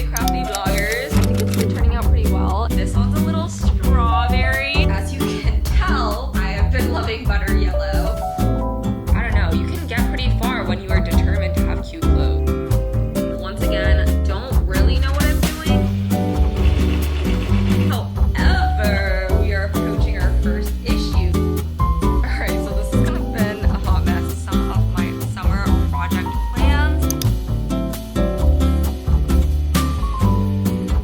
Hey crafty vloggers. I think it's been turning out pretty well. This one's a little strawberry. As you can tell, I have been loving butter yellow. I don't know, you can get pretty far when you are determined to have cute clothes. Once again, don't really know what I'm doing. However, we are approaching our first issue. Alright, so this has kind of been a hot mess. Some of my summer project plans.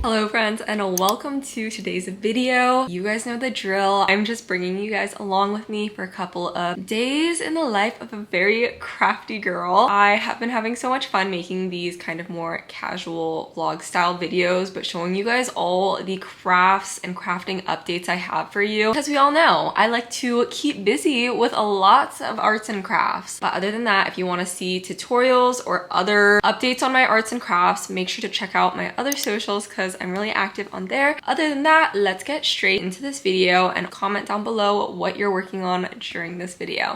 Hello friends, and welcome to today's video. You guys know the drill. I'm just bringing you guys along with me for a couple of days in the life of a very crafty girl. I have been having so much fun making these kind of more casual vlog style videos, but showing you guys all the crafts and crafting updates I have for you. Because we all know I like to keep busy with lots of arts and crafts. But other than that, if you want to see tutorials or other updates on my arts and crafts, make sure to check out my other socials because I'm really active on there. Other than that, let's get straight into this video and comment down below what you're working on during this video.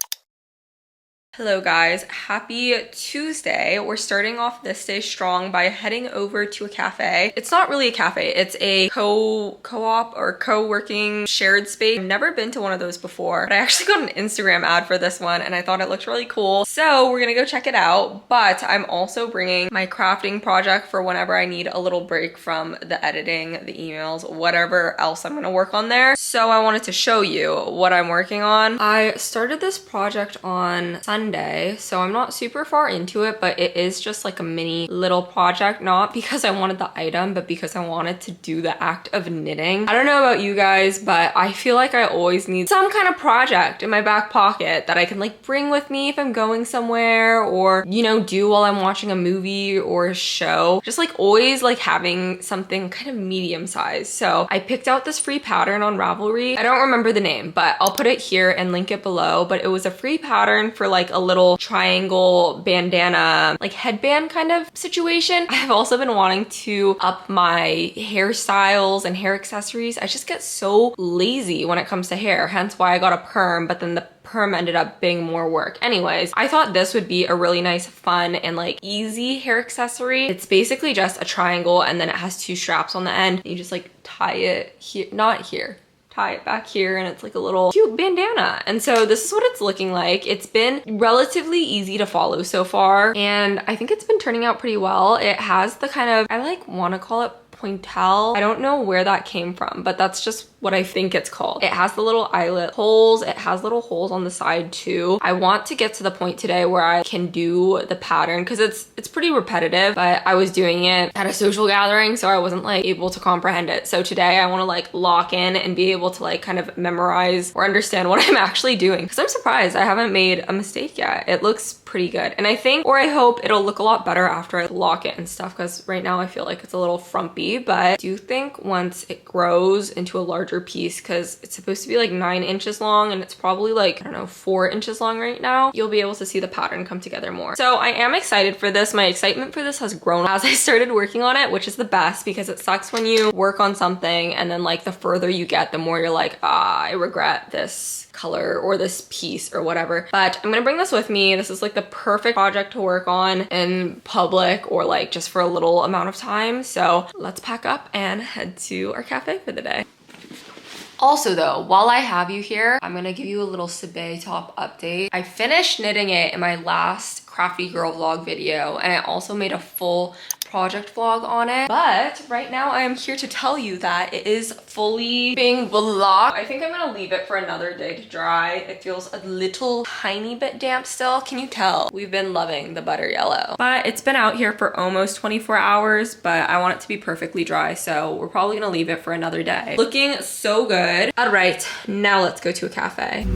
Hello guys, happy Tuesday. We're starting off this day strong by heading over to a cafe. It's not really a cafe, it's a co-op or co-working shared space. I've never been to one of those before, but I actually got an Instagram ad for this one and I thought it looked really cool. So we're gonna go check it out, but I'm also bringing my crafting project for whenever I need a little break from the editing, the emails, whatever else I'm gonna work on there. So I wanted to show you what I'm working on. I started this project on Sunday, so I'm not super far into it, but it is just like a mini little project, not because I wanted the item, but because I wanted to do the act of knitting. I don't know about you guys, but I feel like I always need some kind of project in my back pocket that I can like bring with me if I'm going somewhere, or you know, do while I'm watching a movie or a show. Just like always like having something kind of medium sized. So I picked out this free pattern on Ravelry. I don't remember the name, but I'll put it here and link it below. But it was a free pattern for like a little triangle bandana, like headband kind of situation. I have also been wanting to up my hairstyles and hair accessories. I just get so lazy when it comes to hair, hence why I got a perm, but then the perm ended up being more work. Anyways, I thought this would be a really nice, fun, and like easy hair accessory. It's basically just a triangle and then it has two straps on the end. You just like tie it here, not here. Tie it back here and it's like a little cute bandana. And so this is what it's looking like. It's been relatively easy to follow so far and I think it's been turning out pretty well. It has the kind of, I like want to call it pointel. I don't know where that came from, but that's just what I think it's called. It has the little eyelet holes. It has little holes on the side too. I want to get to the point today where I can do the pattern because it's pretty repetitive, but I was doing it at a social gathering, so I wasn't like able to comprehend it. So today I want to like lock in and be able to like kind of memorize or understand what I'm actually doing, because I'm surprised I haven't made a mistake yet. It looks pretty good. And I think, or I hope it'll look a lot better after I lock it and stuff, because right now I feel like it's a little frumpy, but I do think once it grows into a larger piece, because it's supposed to be like 9 inches long and it's probably like, I don't know, 4 inches long right now, you'll be able to see the pattern come together more. So I am excited for this. My excitement for this has grown as I started working on it, which is the best, because it sucks when you work on something and then like the further you get, the more you're like, I regret this color or this piece or whatever. But I'm gonna bring this with me. This is like the perfect project to work on in public or like just for a little amount of time. So let's pack up and head to our cafe for the day. Also though, while I have you here, I'm gonna give you a little Sabe top update. I finished knitting it in my last Crafty Girl vlog video, and I also made a full project vlog on it, but right now I am here to tell you that it is fully being vlogged. I think I'm gonna leave it for another day to dry. It feels a little tiny bit damp still. Can you tell? We've been loving the butter yellow, but it's been out here for almost 24 hours, but I want it to be perfectly dry, so we're probably gonna leave it for another day. Looking so good. All right, now let's go to a cafe.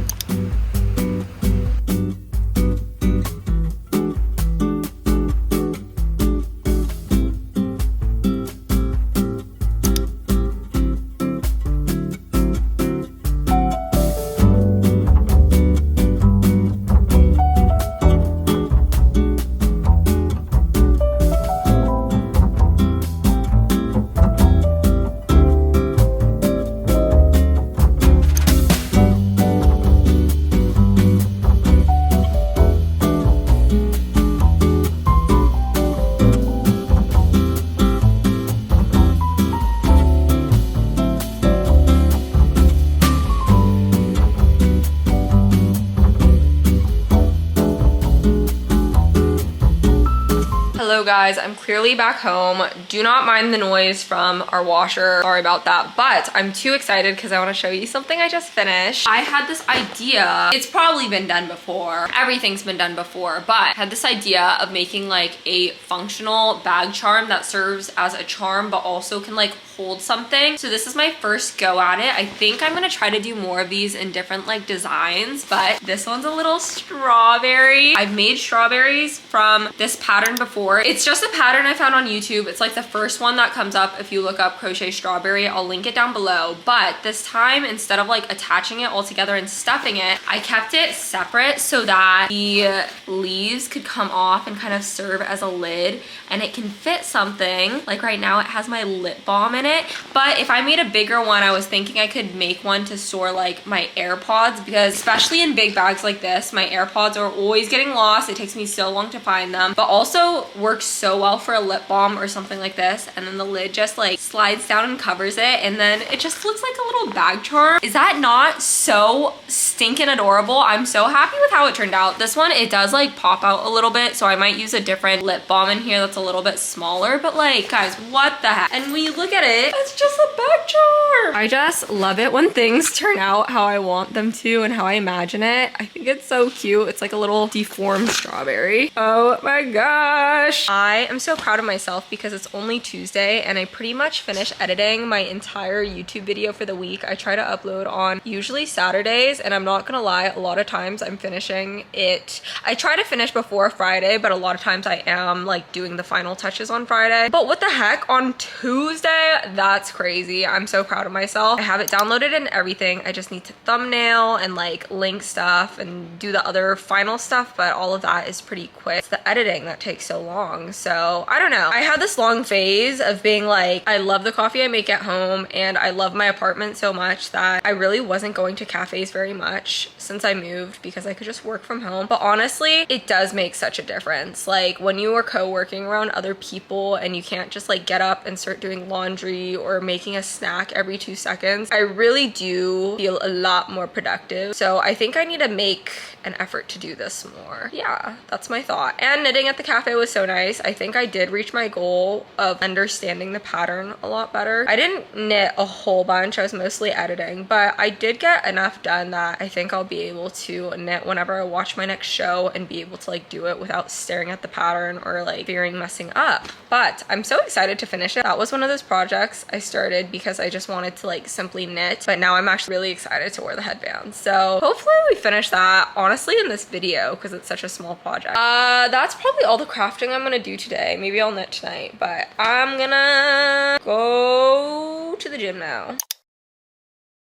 So guys, I'm clearly back home. Do not mind the noise from our washer. Sorry about that, but I'm too excited because I want to show you something I just finished. I had this idea. It's probably been done before. Everything's been done before, but I had this idea of making like a functional bag charm that serves as a charm, but also can like hold something. So this is my first go at it. I think I'm gonna try to do more of these in different like designs, but this one's a little strawberry. I've made strawberries from this pattern before. It's just a pattern I found on YouTube. It's like the first one that comes up if you look up crochet strawberry. I'll link it down below. But this time, instead of like attaching it all together and stuffing it, I kept it separate so that the leaves could come off and kind of serve as a lid, and it can fit something. Like right now it has my lip balm in it, but if I made a bigger one, I was thinking I could make one to store like my AirPods, because especially in big bags like this, my AirPods are always getting lost. It takes me so long to find them, but also works so well for a lip balm or something like this. And then the lid just like slides down and covers it, and then it just looks like a little bag charm. Is that not so stinking adorable? I'm so happy with how it turned out. This one, it does like pop out a little bit, so I might use a different lip balm in here that's a little bit smaller, but like guys, what the heck? And when you look at it, it's just a bag charm. I just love it when things turn out how I want them to and how I imagine it. I think it's so cute. It's like a little deformed strawberry. Oh my gosh. I am so proud of myself because it's only Tuesday and I pretty much finished editing my entire YouTube video for the week. I try to upload on usually Saturdays, and I'm not gonna lie, a lot of times I'm finishing it. I try to finish before Friday, but a lot of times I am like doing the final touches on Friday. But what the heck, on Tuesday? That's crazy. I'm so proud of myself. I have it downloaded and everything. I just need to thumbnail and like link stuff and do the other final stuff, but all of that is pretty quick. It's the editing that takes so long. So I don't know. I had this long phase of being like, I love the coffee I make at home and I love my apartment so much that I really wasn't going to cafes very much since I moved because I could just work from home. But honestly, it does make such a difference. Like when you are co-working around other people and you can't just like get up and start doing laundry or making a snack every 2 seconds, I really do feel a lot more productive. So I think I need to make an effort to do this more. Yeah, that's my thought. And knitting at the cafe was so nice. I think I did reach my goal of understanding the pattern a lot better. I didn't knit a whole bunch. I was mostly editing, but I did get enough done that I think I'll be able to knit whenever I watch my next show and be able to like do it without staring at the pattern or like fearing messing up. But I'm so excited to finish it. That was one of those projects I started because I just wanted to like simply knit, but now I'm actually really excited to wear the headband. So hopefully we finish that honestly in this video because it's such a small project. That's probably all the crafting I'm gonna do today. Maybe I'll knit tonight, but I'm gonna go to the gym now.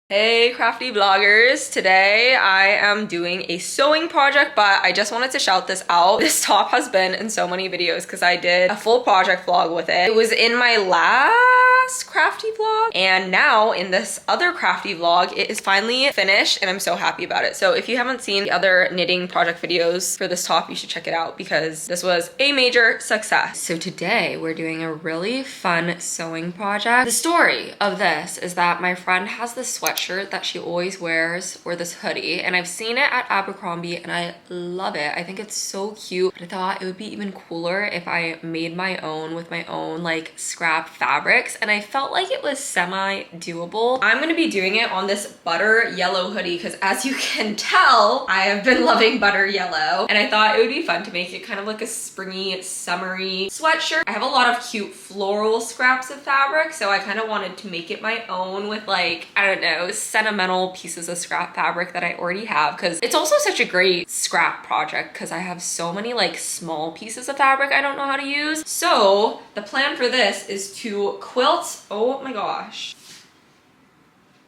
Hey crafty vloggers, today I am doing a sewing project, but I just wanted to shout this out. This top has been in so many videos because I did a full project vlog with it. It was in my last crafty vlog, and now in this other crafty vlog it is finally finished and I'm so happy about it. So if you haven't seen the other knitting project videos for this top, you should check it out because this was a major success. So today we're doing a really fun sewing project. The story of this is that my friend has this sweatshirt that she always wears, or this hoodie, and I've seen it at Abercrombie and I love it. I think it's so cute, but I thought it would be even cooler if I made my own with my own like scrap fabrics, and I felt like it was semi doable. I'm gonna be doing it on this butter yellow hoodie because as you can tell, I have been loving butter yellow, and I thought it would be fun to make it kind of like a springy, summery sweatshirt. I have a lot of cute floral scraps of fabric, so I kind of wanted to make it my own with like, I don't know, sentimental pieces of scrap fabric that I already have, because it's also such a great scrap project because I have so many like small pieces of fabric I don't know how to use. So the plan for this is to quilt, oh my gosh,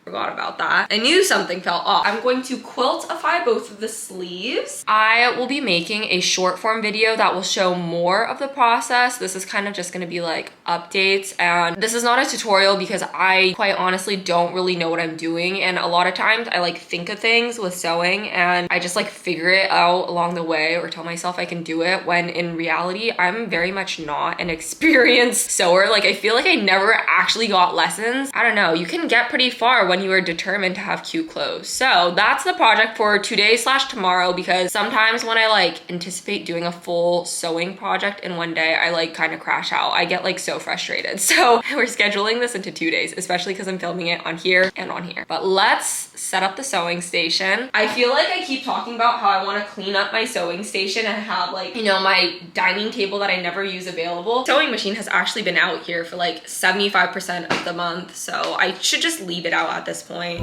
forgot about that. I knew something fell off. I'm going to quiltify both of the sleeves. I will be making a short form video that will show more of the process. This is kind of just going to be like updates, and this is not a tutorial because I quite honestly don't really know what I'm doing, and a lot of times I like think of things with sewing and I just like figure it out along the way or tell myself I can do it, when in reality I'm very much not an experienced sewer. Like I feel like I never actually got lessons. I don't know, you can get pretty far when when you are determined to have cute clothes. So that's the project for today/tomorrow, because sometimes when I like anticipate doing a full sewing project in one day, I like kind of crash out. I get like so frustrated. So we're scheduling this into 2 days, especially because I'm filming it on here and on here. But let's set up the sewing station. I feel like I keep talking about how I want to clean up my sewing station and have like, you know, my dining table that I never use available. Sewing machine has actually been out here for like 75% of the month, so I should just leave it out at this point.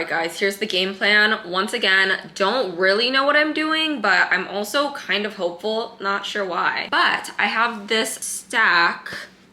Guys, here's the game plan. Once again, don't really know what I'm doing, but I'm also kind of hopeful, not sure why. But I have this stack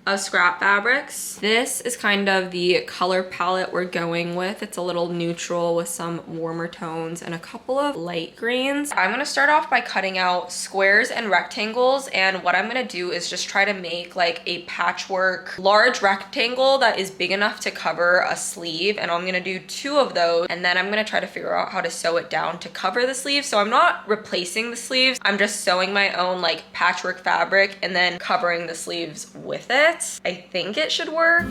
of scrap fabrics. This is kind of the color palette we're going with. It's a little neutral with some warmer tones and a couple of light greens. I'm gonna start off by cutting out squares and rectangles, and what I'm gonna do is just try to make like a patchwork large rectangle that is big enough to cover a sleeve, and I'm gonna do 2 of those, and then I'm gonna try to figure out how to sew it down to cover the sleeve. So I'm not replacing the sleeves, I'm just sewing my own like patchwork fabric and then covering the sleeves with it. I think it should work.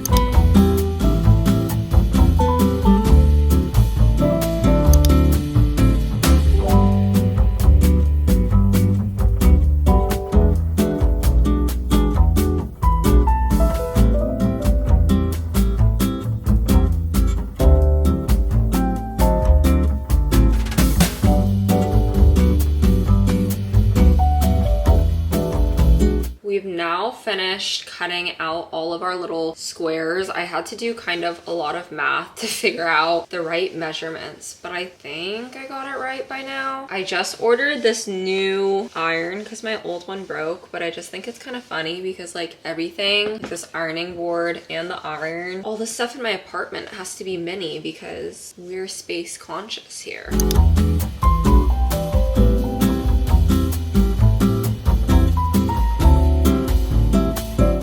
We've now finished cutting out all of our little squares. I had to do kind of a lot of math to figure out the right measurements, but I think I got it right by now. I just ordered this new iron because my old one broke, but I just think it's kind of funny because like everything, like this ironing board and the iron, all the stuff in my apartment has to be mini because we're space conscious here.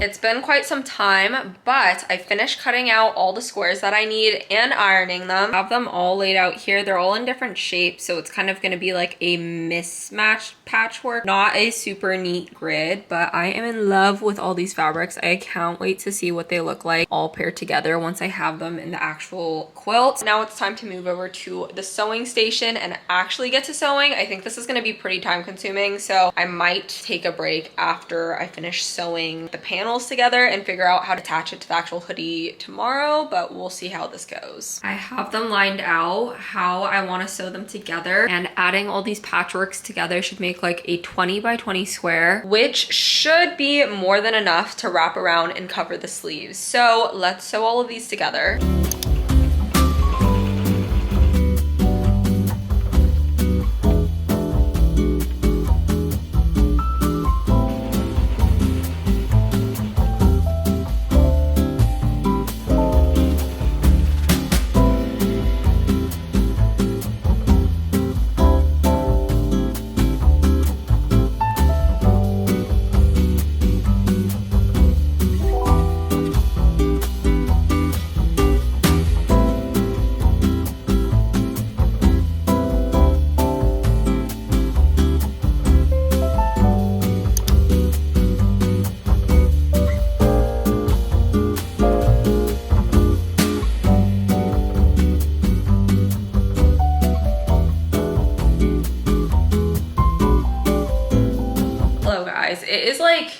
It's been quite some time, but I finished cutting out all the squares that I need and ironing them. I have them all laid out here. They're all in different shapes, so it's kind of gonna be like a mismatched patchwork. Not a super neat grid, but I am in love with all these fabrics. I can't wait to see what they look like all paired together once I have them in the actual quilt. Now it's time to move over to the sewing station and actually get to sewing. I think this is gonna be pretty time consuming, so I might take a break after I finish sewing the panels together and figure out how to attach it to the actual hoodie tomorrow, but we'll see how this goes. I have them lined out how I want to sew them together, and adding all these patchworks together should make like a 20 by 20 square, which should be more than enough to wrap around and cover the sleeves. So let's sew all of these together. It is like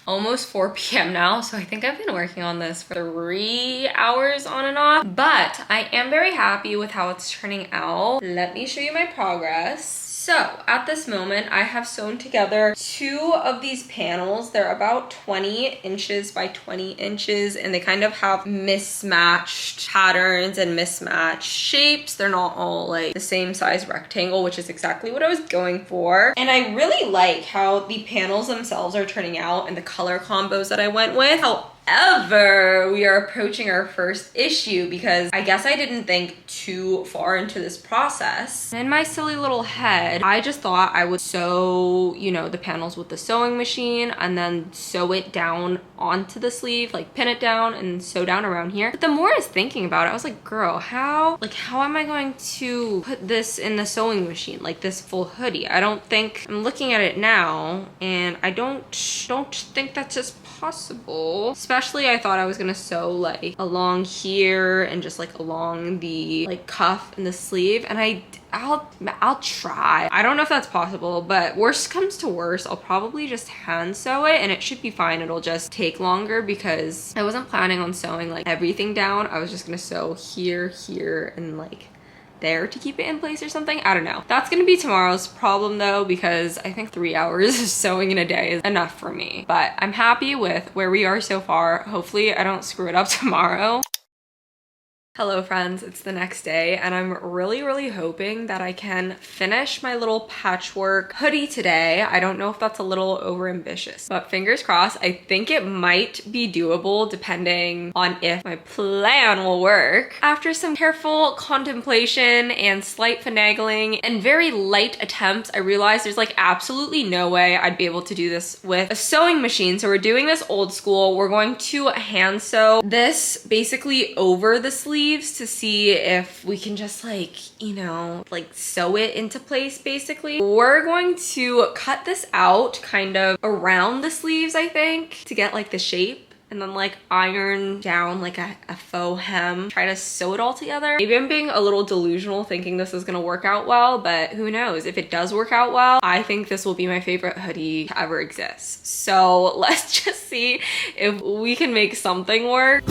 almost 4 p.m. now, so I think I've been working on this for 3 hours on and off, but I am very happy with how it's turning out. Let me show you my progress. So at this moment, I have sewn together 2 of these panels. They're about 20 inches by 20 inches, and they kind of have mismatched patterns and mismatched shapes. They're not all like the same size rectangle, which is exactly what I was going for. And I really like how the panels themselves are turning out and the color combos that I went with. How However, we are approaching our first issue because I guess I didn't think too far into this process. In my silly little head, I just thought I would sew, you know, the panels with the sewing machine and then sew it down onto the sleeve, like pin it down and sew down around here. But the more I was thinking about it, I was like, girl, how am I going to put this in the sewing machine, like this full hoodie? I don't think, I'm looking at it now and I don't think that's just possible. Especially I thought I was gonna sew like along here and just like along the like cuff and the sleeve, and I'll try. I don't know if that's possible, but worst comes to worst, I'll probably just hand sew it and it should be fine. It'll just take longer because I wasn't planning on sewing like everything down. I was just gonna sew here, and like there to keep it in place or something. I don't know. That's gonna be tomorrow's problem though, because I think 3 hours of sewing in a day is enough for me. But I'm happy with where we are so far. Hopefully I don't screw it up tomorrow. Hello friends, it's the next day and I'm really hoping that I can finish my little patchwork hoodie today. I don't know if that's a little overambitious, but fingers crossed. I think it might be doable depending on if my plan will work. After some careful contemplation and slight finagling and very light attempts, I realized there's like absolutely no way I'd be able to do this with a sewing machine. So we're doing this old school. We're going to hand sew this basically over the sleeve to see if we can just like, you know, like sew it into place basically. We're going to cut this out kind of around the sleeves, I think, to get like the shape, and then like iron down like a faux hem, try to sew it all together. Maybe I'm being a little delusional thinking this is gonna work out well, but who knows? If it does work out well, I think this will be my favorite hoodie to ever exist. So let's just see if we can make something work.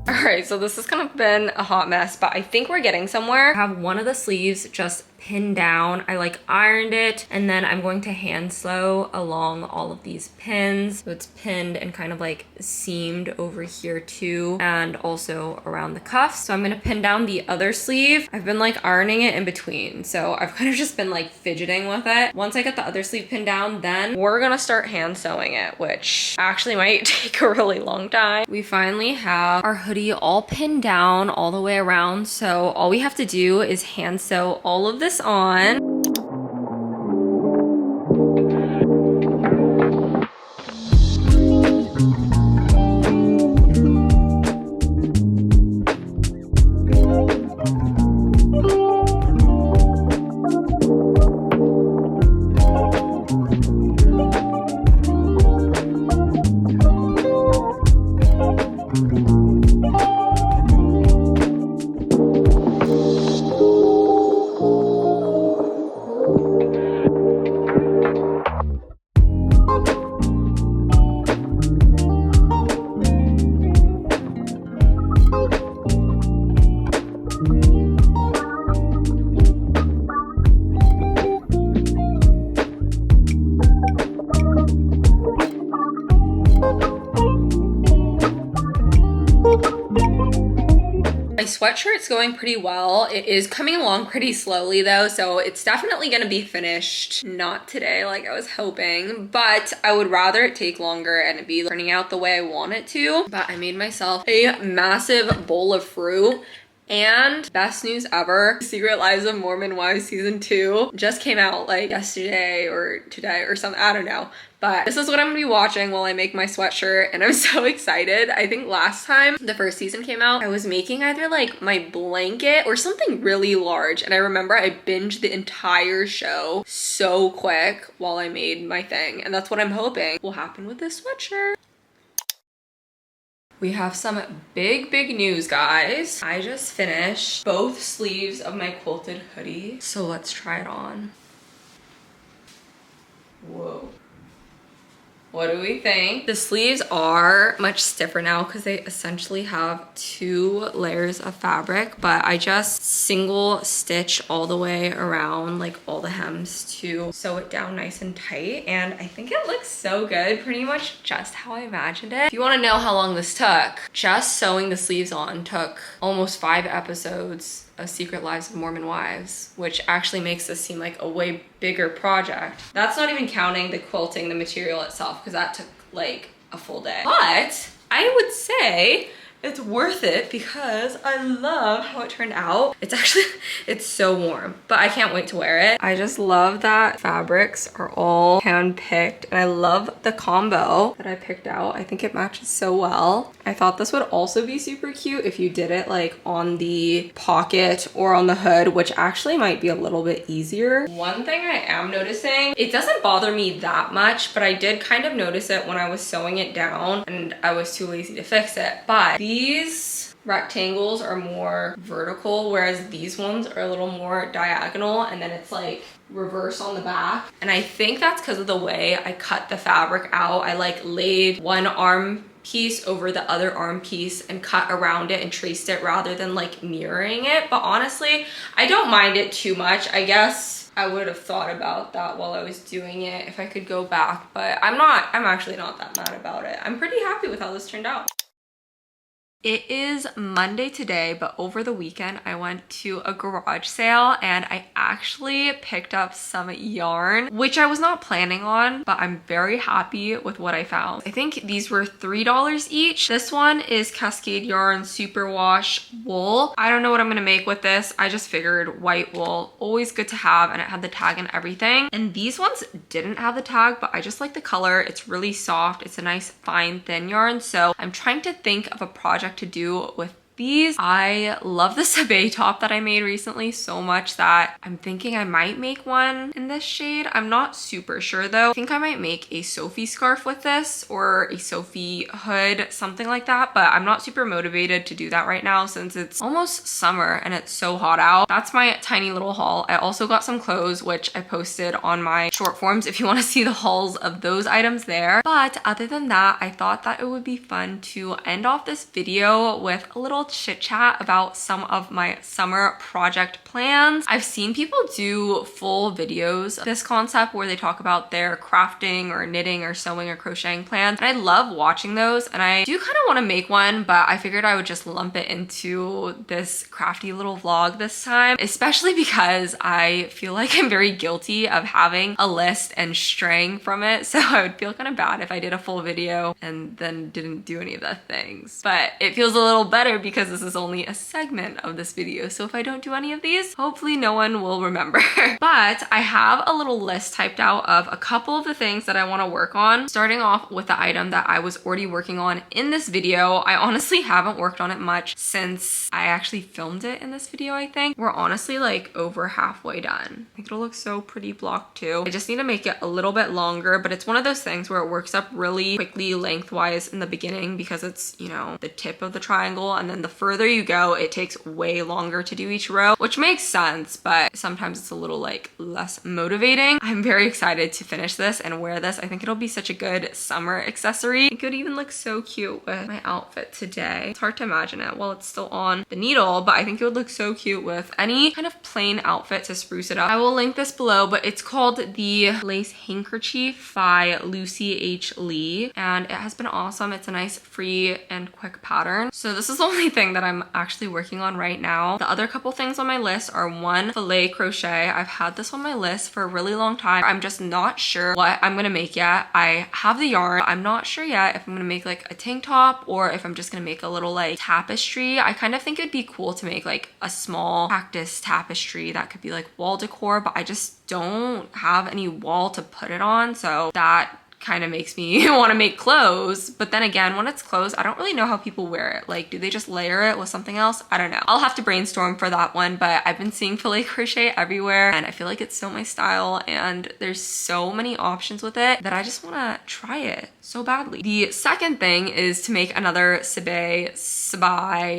Alright, so this has kind of been a hot mess, but I think we're getting somewhere. I have one of the sleeves just pinned down. I like ironed it, and then I'm going to hand sew along all of these pins. So it's pinned and kind of like seamed over here too, and also around the cuffs. So I'm gonna pin down the other sleeve. I've been like ironing it in between, so I've kind of just been like fidgeting with it. Once I get the other sleeve pinned down, then we're gonna start hand sewing it, which actually might take a really long time. We finally have our hoodie all pinned down all the way around, so all we have to do is hand sew all of this on. My sweatshirt's going pretty well. It is coming along pretty slowly though, so it's definitely gonna be finished. Not today like I was hoping, but I would rather it take longer and it be turning out the way I want it to. But I made myself a massive bowl of fruit And best news ever, Secret Lives of Mormon Wives season 2 just came out like yesterday or today or something, I don't know. But this is what I'm gonna be watching while I make my sweatshirt, and I'm so excited. I think last time the first season came out, I was making either like my blanket or something really large, and I remember I binged the entire show so quick while I made my thing, and that's what I'm hoping will happen with this sweatshirt. We have some big news, guys. I just finished both sleeves of my quilted hoodie, so let's try it on. Whoa. What do we think? The sleeves are much stiffer now because they essentially have 2 layers of fabric, but I just single stitch all the way around like all the hems to sew it down nice and tight. And I think it looks so good, pretty much just how I imagined it. If you want to know how long this took, just sewing the sleeves on took almost 5 episodes of Secret Lives of Mormon Wives, which actually makes this seem like a way bigger project. That's not even counting the quilting, the material itself, because that took like a full day. But I would say it's worth it because I love how it turned out. It's actually, it's so warm, but I can't wait to wear it. I just love that fabrics are all hand-picked, and I love the combo that I picked out. I think it matches so well. I thought this would also be super cute if you did it like on the pocket or on the hood, which actually might be a little bit easier. One thing I am noticing, it doesn't bother me that much, but I did kind of notice it when I was sewing it down and I was too lazy to fix it. But these rectangles are more vertical, whereas these ones are a little more diagonal, and then it's like reverse on the back. And I think that's because of the way I cut the fabric out. I like laid one arm piece over the other arm piece and cut around it and traced it rather than like mirroring it. But honestly, I don't mind it too much. I guess I would have thought about that while I was doing it if I could go back, but I'm actually not that mad about it. I'm pretty happy with how this turned out. It is Monday today, but over the weekend I went to a garage sale and I actually picked up some yarn, which I was not planning on, but I'm very happy with what I found. I think these were $3 each. This one is Cascade Yarn Superwash Wool. I don't know what I'm gonna make with this. I just figured white wool, always good to have, and it had the tag and everything. And these ones didn't have the tag, but I just like the color. It's really soft. It's a nice fine thin yarn. So I'm trying to think of a project to do with these. I love the Sabé top that I made recently so much that I'm thinking I might make one in this shade. I'm not super sure though. I think I might make a Sophie scarf with this or a Sophie hood, something like that, but I'm not super motivated to do that right now since it's almost summer and it's so hot out. That's my tiny little haul. I also got some clothes, which I posted on my short forms if you want to see the hauls of those items there. But other than that, I thought that it would be fun to end off this video with a little chit chat about some of my summer project plans. I've seen people do full videos of this concept where they talk about their crafting or knitting or sewing or crocheting plans, and I love watching those, and I do kind of want to make one, but I figured I would just lump it into this crafty little vlog this time, especially because I feel like I'm very guilty of having a list and straying from it, so I would feel kind of bad if I did a full video and then didn't do any of the things. But it feels a little better because this is only a segment of this video, so if I don't do any of these, hopefully no one will remember. But I have a little list typed out of a couple of the things that I want to work on, starting off with the item that I was already working on in this video. I honestly haven't worked on it much since I actually filmed it in this video. I think we're honestly like over halfway done. I think it'll look so pretty blocked too. I just need to make it a little bit longer, but it's one of those things where it works up really quickly lengthwise in the beginning because it's, you know, the tip of the triangle, and then the further you go, it takes way longer to do each row, which makes sense, but sometimes it's a little like less motivating. I'm very excited to finish this and wear this. I think it'll be such a good summer accessory. It could even look so cute with my outfit today. It's hard to imagine it while it's still on the needle, but I think it would look so cute with any kind of plain outfit to spruce it up. I will link this below, but it's called the Lace Handkerchief by Lucy H. Lee, and it has been awesome. It's a nice free and quick pattern. So this is only thing that I'm actually working on right now. The other couple things on my list are one, filet crochet. I've had this on my list for a really long time. I'm just not sure what I'm gonna make yet. I have the yarn. I'm not sure yet if I'm gonna make like a tank top or if I'm just gonna make a little like tapestry. I kind of think it'd be cool to make like a small cactus tapestry that could be like wall decor, but I just don't have any wall to put it on, so that kind of makes me want to make clothes. But then again, when it's clothes, I don't really know how people wear it. Like, do they just layer it with something else? I don't know. I'll have to brainstorm for that one, but I've been seeing filet crochet everywhere and I feel like it's so my style and there's so many options with it that I just want to try it so badly. The second thing is to make another Sabai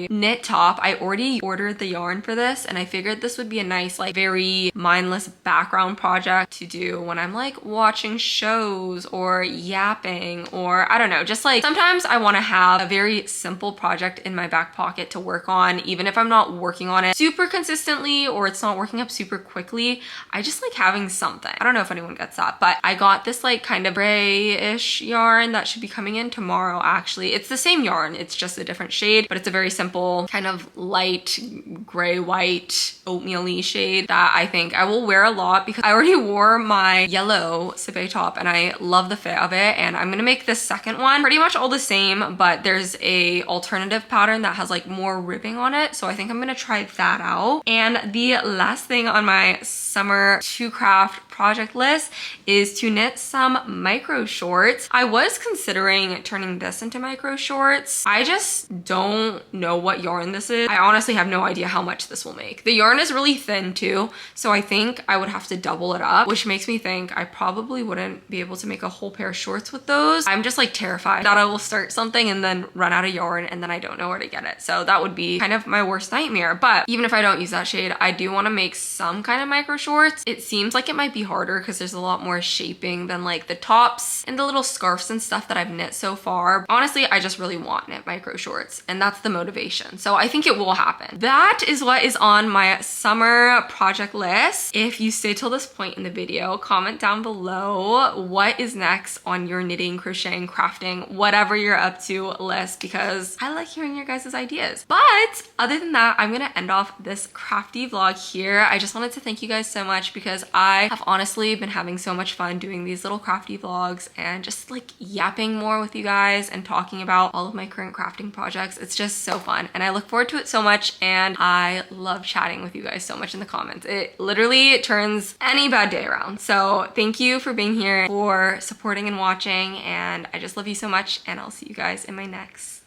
knit top. I already ordered the yarn for this and I figured this would be a nice, like, very mindless background project to do when I'm like watching shows or yapping, or I don't know, just like sometimes I want to have a very simple project in my back pocket to work on, even if I'm not working on it super consistently or it's not working up super quickly. I just like having something. I don't know if anyone gets that, but I got this like kind of grayish yarn that should be coming in tomorrow. Actually, it's the same yarn, it's just a different shade, but it's a very simple kind of light gray white oatmeal-y shade that I think I will wear a lot because I already wore my yellow Sabai top and I love the fit of it. And I'm gonna make this second one pretty much all the same, but there's a alternative pattern that has like more ribbing on it, so I think I'm gonna try that out. And the last thing on my summer to craft project list is to knit some micro shorts. I was considering turning this into micro shorts. I just don't know what yarn this is. I honestly have no idea how much this will make. The yarn is really thin too, so I think I would have to double it up, which makes me think I probably wouldn't be able to make a whole pair of shorts with those. I'm just like terrified that I will start something and then run out of yarn and then I don't know where to get it. So that would be kind of my worst nightmare. But even if I don't use that shade, I do want to make some kind of micro shorts. It seems like it might be harder because there's a lot more shaping than like the tops and the little scarves and stuff that I've knit so far. Honestly, I just really want knit micro shorts and that's the motivation. So I think it will happen. That is what is on my summer project list. If you stay till this point in the video, comment down below what is next on your knitting, crocheting, crafting, whatever you're up to list, because I like hearing your guys' ideas. But other than that, I'm gonna end off this crafty vlog here. I just wanted to thank you guys so much because I have honestly been having so much fun doing these little crafty vlogs and just like yapping more with you guys and talking about all of my current crafting projects. It's just so fun and I look forward to it so much, and I love chatting with you guys so much in the comments. It literally turns any bad day around. So thank you for being here, for supporting and watching, and I just love you so much, and I'll see you guys in my next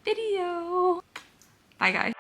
video. Bye guys.